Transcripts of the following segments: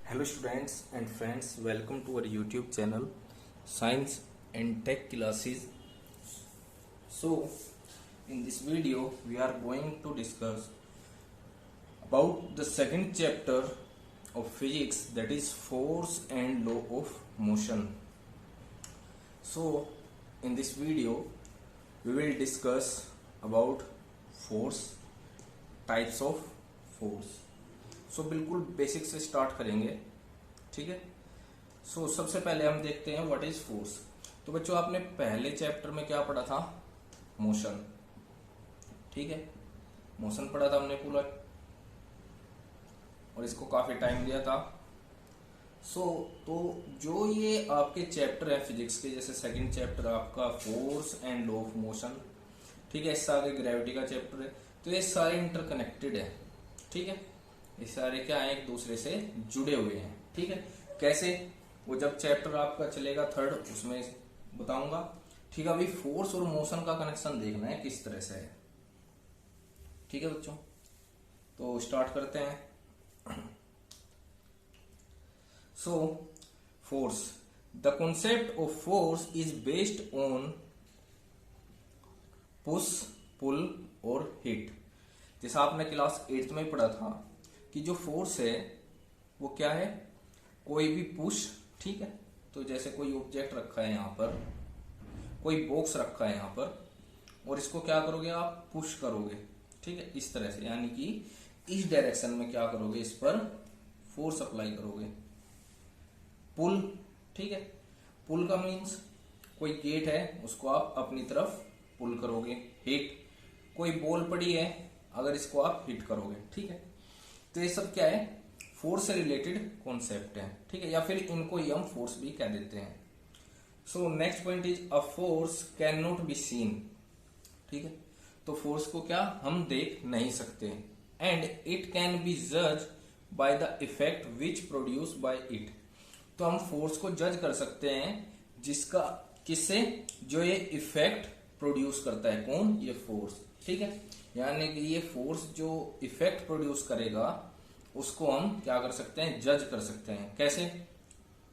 Hello students and friends, welcome to our YouTube channel Science and Tech Classes. So in this video we are going to discuss about the second chapter of physics, that is force and law of motion. So in this video we will discuss about force, types of force. सो बिल्कुल basic से start करेंगे, ठीक है। सो सबसे पहले हम देखते हैं व्हाट इज फोर्स। तो बच्चों आपने पहले चैप्टर में क्या पढ़ा था? मोशन, ठीक है। मोशन पढ़ा था हमने पूरा और इसको काफी टाइम दिया था। तो जो ये आपके चैप्टर है फिजिक्स के, जैसे सेकंड चैप्टर आपका force and law of motion, ठीक है। इससे आगे ग्रेविटी का चैप्टर है। तो ये सारे इंटरकनेक्टेड है, ठीक है। ये सारे क्या है, एक दूसरे से जुड़े हुए हैं, ठीक है। कैसे? वो जब चैप्टर आपका चलेगा थर्ड, उसमें बताऊंगा, ठीक है। अभी फोर्स और मोशन का कनेक्शन देखना है किस तरह से है, ठीक है बच्चों। तो स्टार्ट करते हैं। So force, the concept of force is based on push, pull और हिट। जैसा आपने क्लास 8th में पढ़ा था कि जो फोर्स है वो क्या है, कोई भी पुश, ठीक है। तो जैसे कोई ऑब्जेक्ट रखा है यहाँ पर, कोई बॉक्स रखा है यहाँ पर, और इसको क्या करोगे आप, पुश करोगे, ठीक है, इस तरह से। यानी कि इस डायरेक्शन में क्या करोगे, इस पर फोर्स अप्लाई करोगे। पुल, ठीक है। पुल का मीन्स कोई गेट है उसको आप अपनी तरफ पुल करोगे। हिट, कोई बॉल पड़ी है, अगर इसको आप हिट करोगे, ठीक है। तो ये सब क्या है, फोर्स से रिलेटेड कॉन्सेप्ट है, ठीक है। या फिर इनको ही हम फोर्स भी कह देते हैं। So next point is a force can not be seen, ठीक है। तो फोर्स को क्या हम देख नहीं सकते, एंड इट कैन बी जज by the effect which produce by it. तो हम फोर्स को जज कर सकते हैं जिसका, किससे, जो ये इफेक्ट प्रोड्यूस करता है। कौन? ये फोर्स, ठीक है। यानी कि ये फोर्स जो इफेक्ट प्रोड्यूस करेगा उसको हम क्या कर सकते हैं, जज कर सकते हैं। कैसे?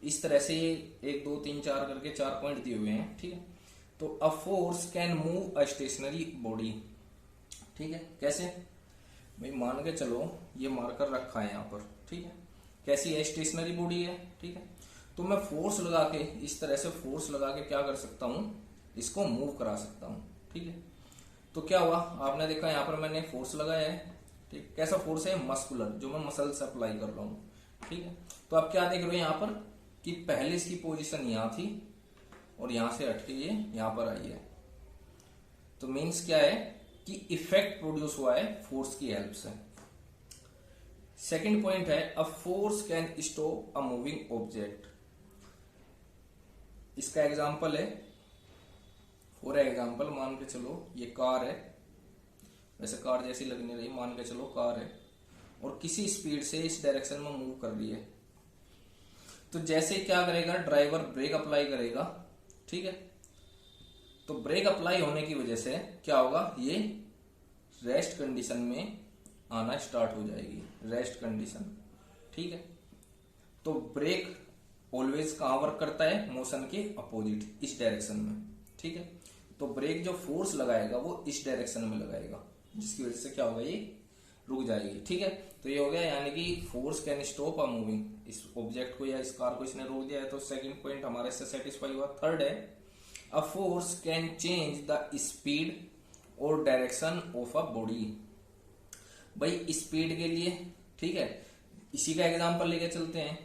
इस तरह से ये 1 2 3 4 करके 4 पॉइंट दिए हुए हैं, ठीक है। तो a force can move a stationary body, ठीक है। कैसे भाई, मान के चलो ये मार्कर रखा है यहाँ पर, ठीक है। कैसी है, स्टेशनरी बॉडी है, ठीक है। तो मैं फोर्स लगा के, इस तरह से फोर्स लगा के क्या कर सकता हूं, इसको मूव करा सकता हूं, ठीक है। तो क्या हुआ, आपने देखा यहाँ पर मैंने फोर्स लगाया है, ठीक। कैसा फोर्स है, मस्कुलर, जो मैं मसल से अप्लाई कर रहा हूँ, ठीक है। तो आप क्या देख रहे हो यहाँ पर कि पहले इसकी पोजीशन यहाँ थी और यहां से हट के ये यहाँ पर आई है। तो मीन्स क्या है कि इफेक्ट प्रोड्यूस हुआ है फोर्स की हेल्प से। सेकेंड पॉइंट है, अ force can stop a moving object. इसका एग्जाम्पल है, फॉर एग्जाम्पल मान के चलो ये कार है, वैसे कार जैसी लग नहीं रही, मान के चलो कार है और किसी स्पीड से इस डायरेक्शन में मूव कर रही है। तो जैसे क्या करेगा, ड्राइवर ब्रेक अप्लाई करेगा, ठीक है। तो ब्रेक अप्लाई होने की वजह से क्या होगा, ये रेस्ट कंडीशन में आना स्टार्ट हो जाएगी, रेस्ट कंडीशन, ठीक है। तो ब्रेक ऑलवेज कहां वर्क करता है, मोशन के अपोजिट, इस डायरेक्शन में, ठीक है। तो ब्रेक जो फोर्स लगाएगा वो इस डायरेक्शन में लगाएगा, जिसकी वजह से क्या होगा, ये रुक जाएगी, ठीक है। तो ये हो गया, यानी कि force can stop a moving, इस ऑब्जेक्ट को या इस कार को इसने रोक दिया है। तो सेकंड पॉइंट हमारे से सेटिस्फाई हुआ। थर्ड है, अ force can change the speed और डायरेक्शन ऑफ अ बॉडी। भाई स्पीड के लिए, ठीक है, इसी का एग्जांपल लेके चलते हैं।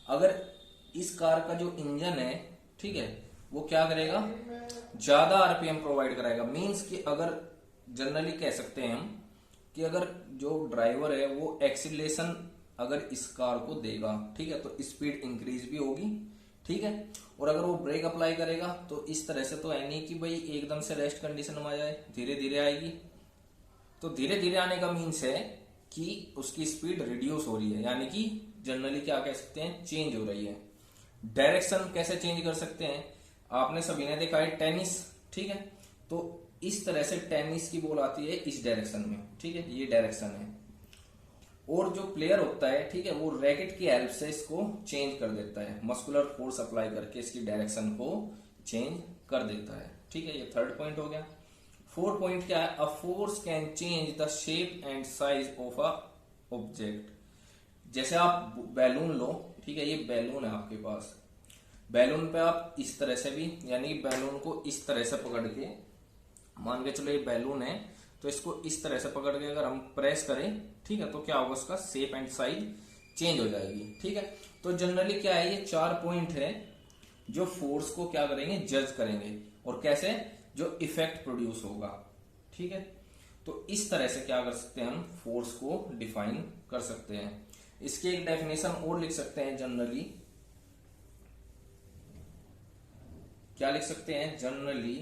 अगर इस कार का जो इंजन है, ठीक है, वो क्या करेगा, ज्यादा आरपीएम प्रोवाइड कराएगा। मींस कि अगर जनरली कह सकते हैं हम कि अगर जो ड्राइवर है वो एक्सीलरेशन अगर इस कार को देगा, ठीक है, तो स्पीड इंक्रीज भी होगी, ठीक है। और अगर वो ब्रेक अप्लाई करेगा तो इस तरह से तो है नहीं कि भाई एकदम से रेस्ट कंडीशन में आ जाए, धीरे धीरे आएगी। तो धीरे धीरे आने का मीन्स है कि उसकी स्पीड रिड्यूस हो रही है, यानी कि जनरली क्या कह सकते हैं, चेंज हो रही है। डायरेक्शन कैसे चेंज कर सकते हैं, आपने सभी ने देखा है टेनिस, ठीक है। तो इस तरह से टेनिस की बॉल आती है इस डायरेक्शन में, ठीक है, ये डायरेक्शन है। और जो प्लेयर होता है, ठीक है, वो रैकेट की हेल्प से इसको चेंज कर देता है, मस्कुलर फोर्स अप्लाई करके इसकी डायरेक्शन को चेंज कर देता है। ठीक है, ये थर्ड पॉइंट हो गया। फोर्थ पॉइंट क्या है? अ force can change the shape and size of a object. जैसे आप बैलून लो, ठीक है, ये बैलून है आपके पास, बैलून पे आप इस तरह से भी, यानी बैलून को इस तरह से पकड़ के, मान के चलो ये बैलून है, तो इसको इस तरह से पकड़ के अगर हम प्रेस करें, ठीक है, तो क्या होगा, उसका शेप एंड साइज चेंज हो जाएगी। ठीक है, तो जनरली क्या है, ये 4 पॉइंट है जो फोर्स को क्या करेंगे, जज करेंगे, और कैसे, जो इफेक्ट प्रोड्यूस होगा। ठीक है, तो इस तरह से क्या कर सकते हैं, हम फोर्स को डिफाइन कर सकते हैं। इसकी एक डेफिनेशन और लिख सकते हैं जनरली, क्या लिख सकते हैं, generally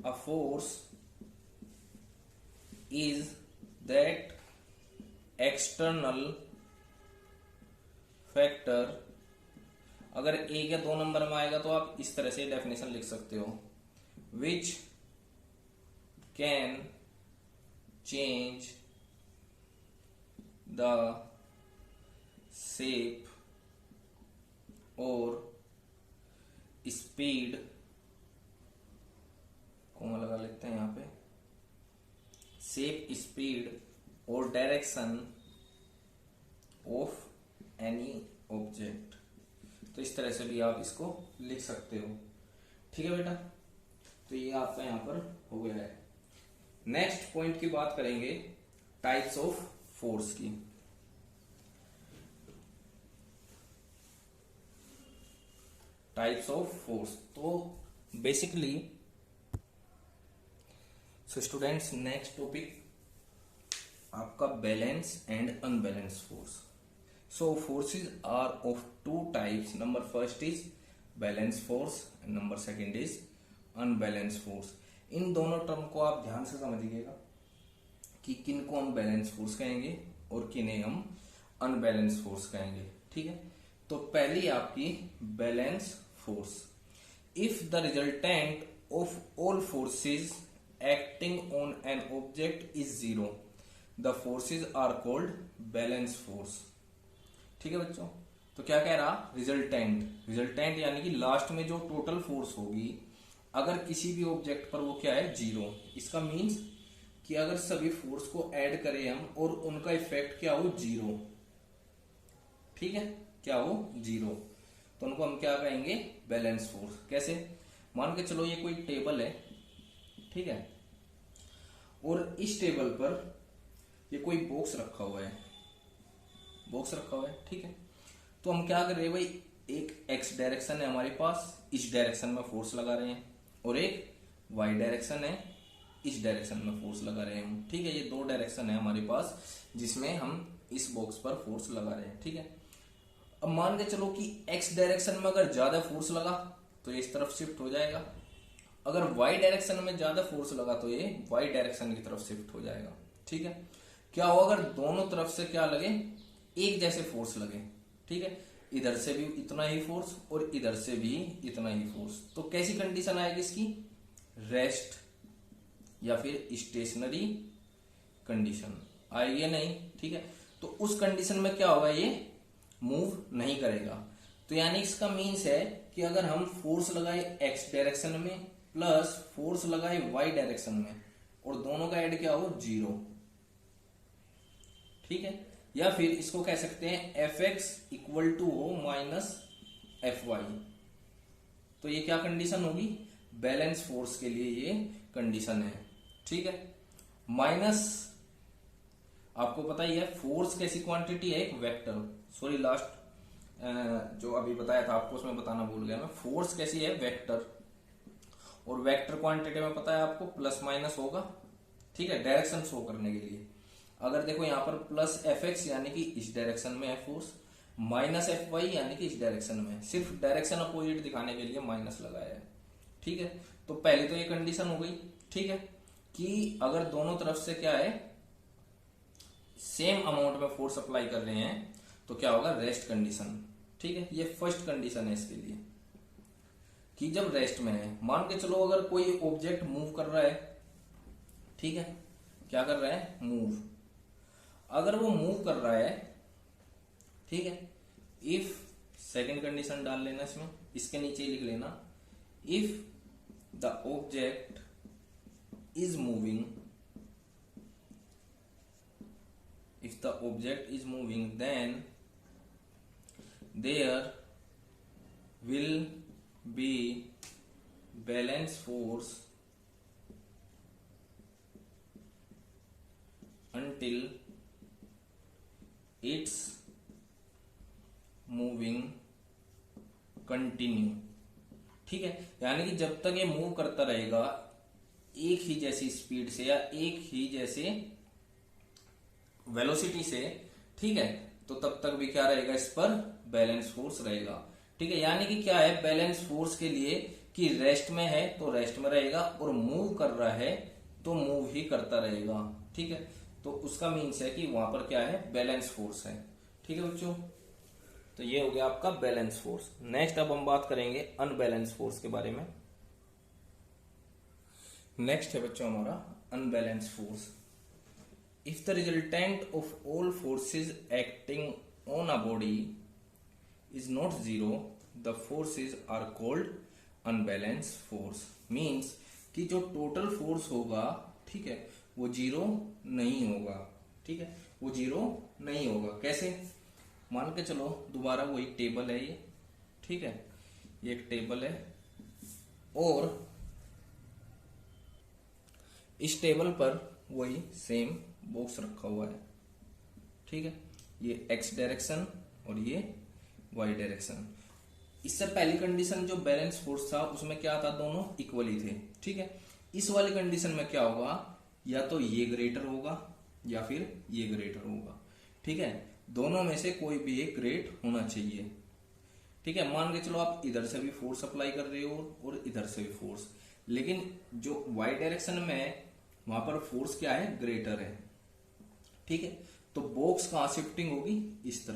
a force is that external factor, अगर एक या 2 नंबर में आएगा तो आप इस तरह से डेफिनेशन लिख सकते हो, which can change the shape or speed, comma लगा लेते हैं यहाँ पे, शेप, स्पीड और डायरेक्शन ऑफ एनी ऑब्जेक्ट। तो इस तरह से भी आप इसको लिख सकते हो। ठीक है बेटा, तो ये आपका यहाँ पर हो गया है। नेक्स्ट पॉइंट की बात करेंगे टाइप्स ऑफ फोर्स की। टाइप्स ऑफ फोर्स, तो basically so students, next topic आपका balance and unbalance force. So forces are of 2 types. Number first is balance force and number second is unbalance force. इन दोनों term को आप ध्यान से समझिएगा कि किन को हम बैलेंस फोर्स कहेंगे और किन्हें हम अनबैलेंस फोर्स कहेंगे। ठीक है, तो पहली आपकी balance force, if the resultant of all forces acting on an object is 0, the forces are called balance force। ठीक है बच्चों, तो क्या कह रहा, रिजल्टेंट यानी कि लास्ट में जो टोटल फोर्स होगी, अगर किसी भी ऑब्जेक्ट पर वो क्या है, 0। इसका मीन्स कि अगर सभी फोर्स को ऐड करें हम और उनका इफेक्ट क्या हो, 0। ठीक है, क्या हो, 0, तो उनको हम क्या कहेंगे, बैलेंस फोर्स। कैसे, मान के चलो ये कोई टेबल है, ठीक है, और इस टेबल पर ये कोई बॉक्स रखा हुआ है, ठीक है, तो हम क्या कर रहे हैं भाई, एक एक्स डायरेक्शन है हमारे पास, इस डायरेक्शन में फोर्स लगा रहे हैं, और एक वाई डायरेक्शन है, इस डायरेक्शन में फोर्स लगा रहे हैं हम। ठीक है, ये 2 डायरेक्शन है हमारे पास जिसमें हम इस बॉक्स पर फोर्स लगा रहे हैं। ठीक है, अब मान के चलो कि एक्स डायरेक्शन में अगर ज्यादा फोर्स लगा तो ये इस तरफ शिफ्ट हो जाएगा, अगर वाई डायरेक्शन में ज्यादा फोर्स लगा तो ये वाई डायरेक्शन की तरफ शिफ्ट हो जाएगा। ठीक है, क्या हो, अगर दोनों तरफ से क्या लगे, एक जैसे फोर्स लगे, ठीक है, इधर से भी इतना ही फोर्स और इधर से भी इतना ही फोर्स, तो कैसी कंडीशन आएगी इसकी, रेस्ट या फिर स्टेशनरी कंडीशन आएगी, नहीं। ठीक है, तो उस कंडीशन में क्या होगा, ये मूव नहीं करेगा। तो यानी इसका मीन्स है कि अगर हम फोर्स लगाए एक्स डायरेक्शन में प्लस फोर्स लगाए वाई डायरेक्शन में और दोनों का ऐड क्या हो, 0। ठीक है, या फिर इसको कह सकते हैं एफ एक्स इक्वल टू हो माइनस एफ वाई, तो ये क्या कंडीशन होगी, बैलेंस फोर्स के लिए ये कंडीशन है। ठीक है, माइनस, आपको पता ही है फोर्स कैसी क्वांटिटी है, एक वेक्टर, सॉरी लास्ट जो अभी बताया था आपको उसमें बताना भूल गया मैं, फोर्स कैसी है, वेक्टर, और वेक्टर क्वांटिटी में पता है आपको प्लस माइनस होगा। ठीक है, डायरेक्शन शो करने के लिए, अगर देखो यहाँ पर प्लस एफ एक्स यानी कि इस डायरेक्शन में है फोर्स, माइनस एफ वाई यानी कि इस डायरेक्शन में, सिर्फ डायरेक्शन अपोजिट दिखाने के लिए माइनस लगाया है। ठीक है, तो पहले तो ये कंडीशन हो गई, ठीक है, कि अगर दोनों तरफ से क्या है, सेम अमाउंट में फोर्स अप्लाई कर रहे हैं तो क्या होगा, रेस्ट कंडीशन। ठीक है, ये फर्स्ट कंडीशन है इसके लिए कि जब रेस्ट में है, मान के चलो अगर कोई ऑब्जेक्ट मूव कर रहा है, ठीक है, क्या कर रहा है, मूव। अगर वो मूव कर रहा है, ठीक है, इफ, सेकंड कंडीशन डाल लेना इसमें, इसके नीचे लिख लेना, if the object is moving, if the object is moving, then there will be balance force until it's moving continue। ठीक है, यानी कि जब तक ये मूव करता रहेगा एक ही जैसी स्पीड से या एक ही जैसे वेलोसिटी से, ठीक है, तो तब तक भी क्या रहेगा, इस पर बैलेंस फोर्स रहेगा। ठीक है, यानी कि क्या है, बैलेंस फोर्स के लिए कि रेस्ट में है तो रेस्ट में रहेगा, और मूव कर रहा है तो मूव ही करता रहेगा। ठीक है, तो उसका मीन्स है कि वहां पर क्या है, बैलेंस फोर्स है। ठीक है बच्चों, तो ये हो गया आपका बैलेंस फोर्स। नेक्स्ट अब हम बात करेंगे अनबैलेंस फोर्स के बारे में। नेक्स्ट है बच्चों हमारा unbalance force. If the resultant of all forces acting on a body is not zero, the forces are called unbalanced force। Means कि जो टोटल फोर्स होगा, ठीक है, वो जीरो नहीं होगा। ठीक है, वो जीरो नहीं होगा। कैसे, मान के चलो दोबारा वही टेबल है ये, ठीक है, ये एक टेबल है और इस टेबल पर वही सेम बॉक्स रखा हुआ है। ठीक है, ये एक्स डायरेक्शन और ये वाई डायरेक्शन। इससे पहली कंडीशन जो बैलेंस फोर्स था उसमें क्या था, दोनों इक्वली थे। ठीक है, इस वाली कंडीशन में क्या होगा, या तो ये ग्रेटर होगा या फिर ये ग्रेटर होगा। ठीक है, दोनों में से कोई भी एक ग्रेट होना चाहिए। ठीक है, मान के चलो आप इधर से भी फोर्स अप्लाई कर रहे हो और इधर से भी फोर्स, लेकिन जो वाई डायरेक्शन में है वहां पर फोर्स क्या है, ग्रेटर है। ठीक है, तो बॉक्स कहां शिफ्टिंग होगी, इस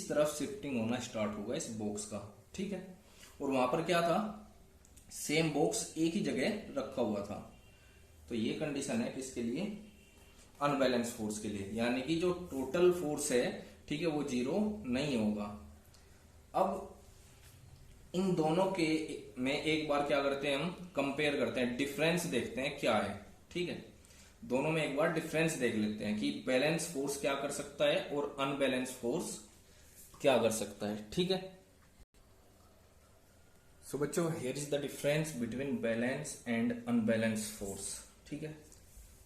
तरफ शिफ्टिंग होना स्टार्ट होगा इस बॉक्स का। ठीक है, और वहां पर क्या था, सेम बॉक्स एक ही जगह रखा हुआ था। तो ये कंडीशन है किसके लिए, अनबैलेंस फोर्स के लिए, यानी कि जो टोटल फोर्स है, ठीक है, वो जीरो नहीं होगा। अब इन दोनों के में एक बार क्या करते हैं, हम कंपेयर करते हैं, डिफरेंस देखते हैं क्या है। ठीक है, दोनों में एक बार डिफरेंस देख लेते हैं कि बैलेंस फोर्स क्या कर सकता है और अनबैलेंस फोर्स क्या कर सकता है। ठीक है, सो बच्चों here is the difference between balance and unbalance force. ठीक है,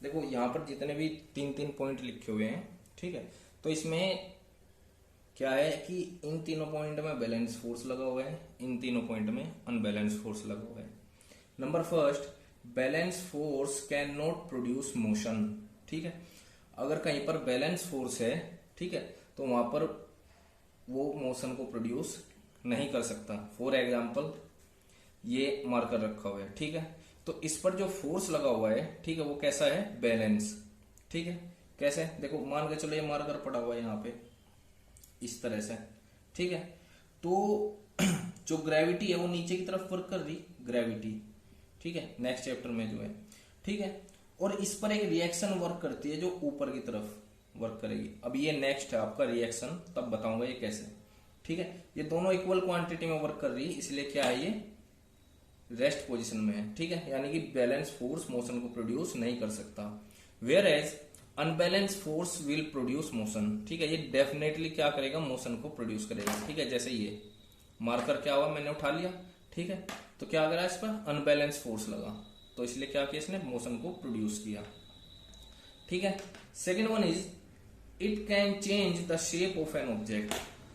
देखो यहां पर जितने भी तीन पॉइंट लिखे हुए हैं, ठीक है, तो इसमें क्या है कि इन तीनों पॉइंट में बैलेंस फोर्स लगा हुआ है, इन तीनों पॉइंट में अनबैलेंस फोर्स लगा हुआ है। Number first, balance force can not produce motion. ठीक है, अगर कहीं पर बैलेंस फोर्स है, ठीक है, तो वहां पर वो मोशन को प्रोड्यूस नहीं कर सकता। फॉर एग्जाम्पल ये मार्कर रखा हुआ है, ठीक है, तो इस पर जो फोर्स लगा हुआ है, ठीक है, वो कैसा है, बैलेंस। ठीक है, कैसे, देखो मान के चलो ये मार्कर पड़ा हुआ है यहाँ पे इस तरह से। ठीक है, तो जो ग्रेविटी है वो नीचे की तरफ वर्क कर रही, ग्रेविटी। ठीक है, नेक्स्ट चैप्टर में जो है, ठीक है, और इस पर एक रिएक्शन वर्क करती है जो ऊपर की तरफ वर्क करेगी। अब ये नेक्स्ट है आपका रिएक्शन, तब बताऊंगा ये कैसे। ठीक है, ये दोनों इक्वल क्वांटिटी में वर्क कर रही है, इसलिए क्या है, ये रेस्ट पोजीशन में है। ठीक है, यानी कि बैलेंस फोर्स मोशन को प्रोड्यूस नहीं कर सकता। Where as unbalance force will produce motion. ठीक है, ये डेफिनेटली क्या करेगा, मोशन को प्रोड्यूस करेगा। ठीक है, जैसे ये मार्कर क्या हुआ, मैंने उठा लिया, ठीक है, तो क्या करा, इस पर अनबैलेंस फोर्स लगा, तो इसलिए क्या किया, इसने मोशन को प्रोड्यूस किया। ठीक है, second one is it can change the shape of an object.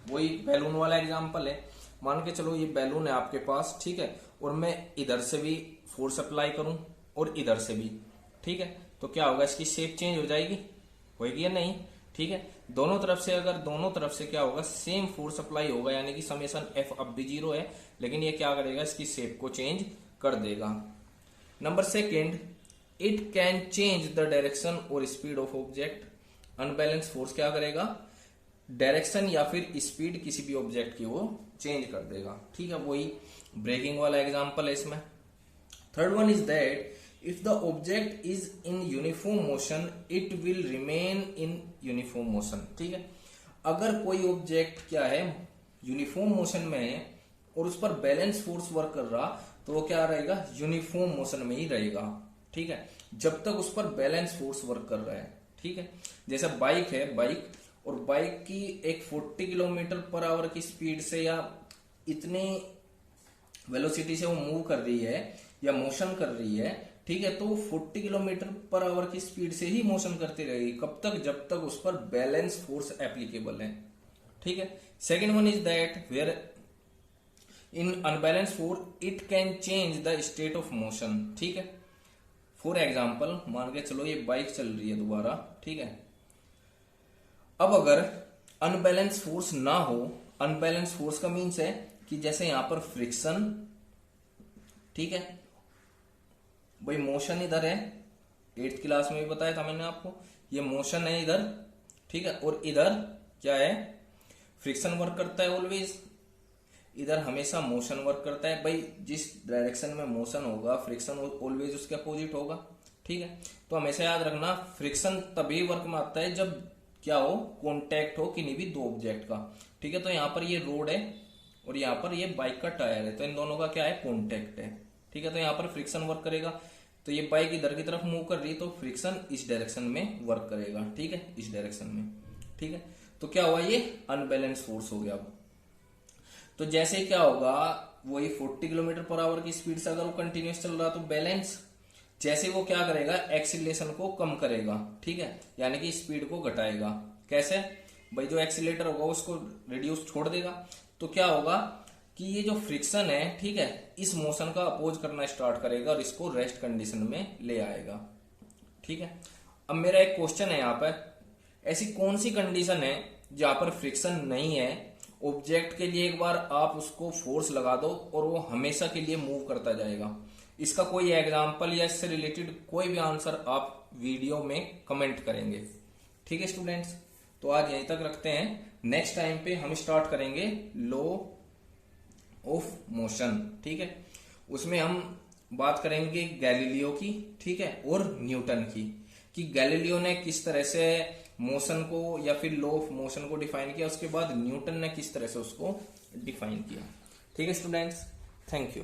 वही बैलून वाला एग्जाम्पल है, मान के चलो ये बैलून है आपके पास, ठीक है, और मैं इधर से भी फोर्स अप्लाई करूं और इधर से भी, ठीक है, तो क्या होगा, इसकी शेप चेंज हो जाएगी, होगी या नहीं। ठीक है, दोनों तरफ से, अगर दोनों तरफ से क्या होगा, सेम फोर्स अप्लाई होगा, यानी कि समेशन एफ अब भी जीरो है, लेकिन ये क्या करेगा, इसकी शेप को चेंज कर देगा। Number second, it can change the direction और speed of object. Unbalance force क्या करेगा, डायरेक्शन या फिर स्पीड किसी भी ऑब्जेक्ट की वो चेंज कर देगा। ठीक है, वही ब्रेकिंग वाला एग्जांपल है इसमें। Third one is that if the object is in uniform motion it will remain in uniform motion. ठीक है, अगर कोई ऑब्जेक्ट क्या है यूनिफॉर्म मोशन में है और उस पर बैलेंस फोर्स वर्क कर रहा, तो वो क्या रहेगा, यूनिफॉर्म मोशन में ही रहेगा। ठीक है, जब तक उस पर बैलेंस फोर्स वर्क कर रहा है। ठीक है, जैसे बाइक है, बाइक और बाइक की एक 40 किलोमीटर पर आवर की स्पीड से या इतनी वेलोसिटी से वो मूव कर रही है या मोशन कर रही है। ठीक है, तो 40 किलोमीटर पर आवर की स्पीड से ही मोशन करती रहेगी। कब तक, जब तक उस पर बैलेंस फोर्स एप्लीकेबल है। ठीक है, second one is that where in unbalance force it can change the state of motion. ठीक है, फॉर एग्जाम्पल मान के चलो ये बाइक चल रही है दोबारा। ठीक है, अब अगर अनबैलेंस फोर्स ना हो, अनबैलेंस फोर्स का मीन्स है कि जैसे यहां पर फ्रिक्शन, ठीक है भाई, मोशन इधर है, 8th क्लास में भी बताया था मैंने आपको, ये मोशन है इधर। ठीक है, और इधर क्या है, फ्रिक्शन वर्क करता है ऑलवेज, इधर हमेशा मोशन वर्क करता है। भाई जिस डायरेक्शन में मोशन होगा फ्रिक्शन ऑलवेज उसके अपोजिट होगा। ठीक है, तो हमेशा याद रखना फ्रिक्शन तभी वर्क में आता है जब क्या हो, कॉन्टैक्ट हो किन्हीं भी दो ऑब्जेक्ट का। ठीक है, तो यहां पर ये रोड है और यहाँ पर ये बाइक का टायर है, तो इन दोनों का क्या है, कॉन्टैक्ट है। ठीक है, तो यहाँ पर फ्रिक्शन वर्क करेगा। तो ये बाइक इधर की तरफ मूव कर रही है तो फ्रिक्शन इस डायरेक्शन में वर्क करेगा। ठीक है, इस डायरेक्शन में। ठीक है, तो क्या हुआ, ये अनबैलेंस फोर्स हो गया। अब तो जैसे क्या होगा, वही 40 किलोमीटर पर आवर की स्पीड से अगर वो कंटिन्यूस चल रहा तो बैलेंस, जैसे वो क्या करेगा, एक्सीलरेशन को कम करेगा। ठीक है, यानी कि स्पीड को घटाएगा। कैसे भाई, जो एक्सीलेटर होगा उसको रिड्यूस छोड़ देगा, तो क्या होगा कि ये जो फ्रिक्शन है, ठीक है, इस मोशन का अपोज करना स्टार्ट करेगा और इसको रेस्ट कंडीशन में ले आएगा। ठीक है, अब मेरा एक क्वेश्चन है यहाँ पर, ऐसी कौन सी कंडीशन है जहां पर फ्रिक्शन नहीं है, ऑब्जेक्ट के लिए एक बार आप उसको फोर्स लगा दो और वो हमेशा के लिए मूव करता जाएगा। इसका कोई एग्जांपल या इससे रिलेटेड कोई भी आंसर आप वीडियो में कमेंट करेंगे। ठीक है स्टूडेंट्स, तो आज यहीं तक रखते हैं। नेक्स्ट टाइम पे हम स्टार्ट करेंगे लॉ ऑफ मोशन। ठीक है, उसमें हम बात करेंगे गैलीलियो की, ठीक है, और न्यूटन की, कि गैलीलियो ने किस तरह से मोशन को या फिर लॉ ऑफ मोशन को डिफाइन किया, उसके बाद न्यूटन ने किस तरह से उसको डिफाइन किया। ठीक है स्टूडेंट्स, थैंक यू।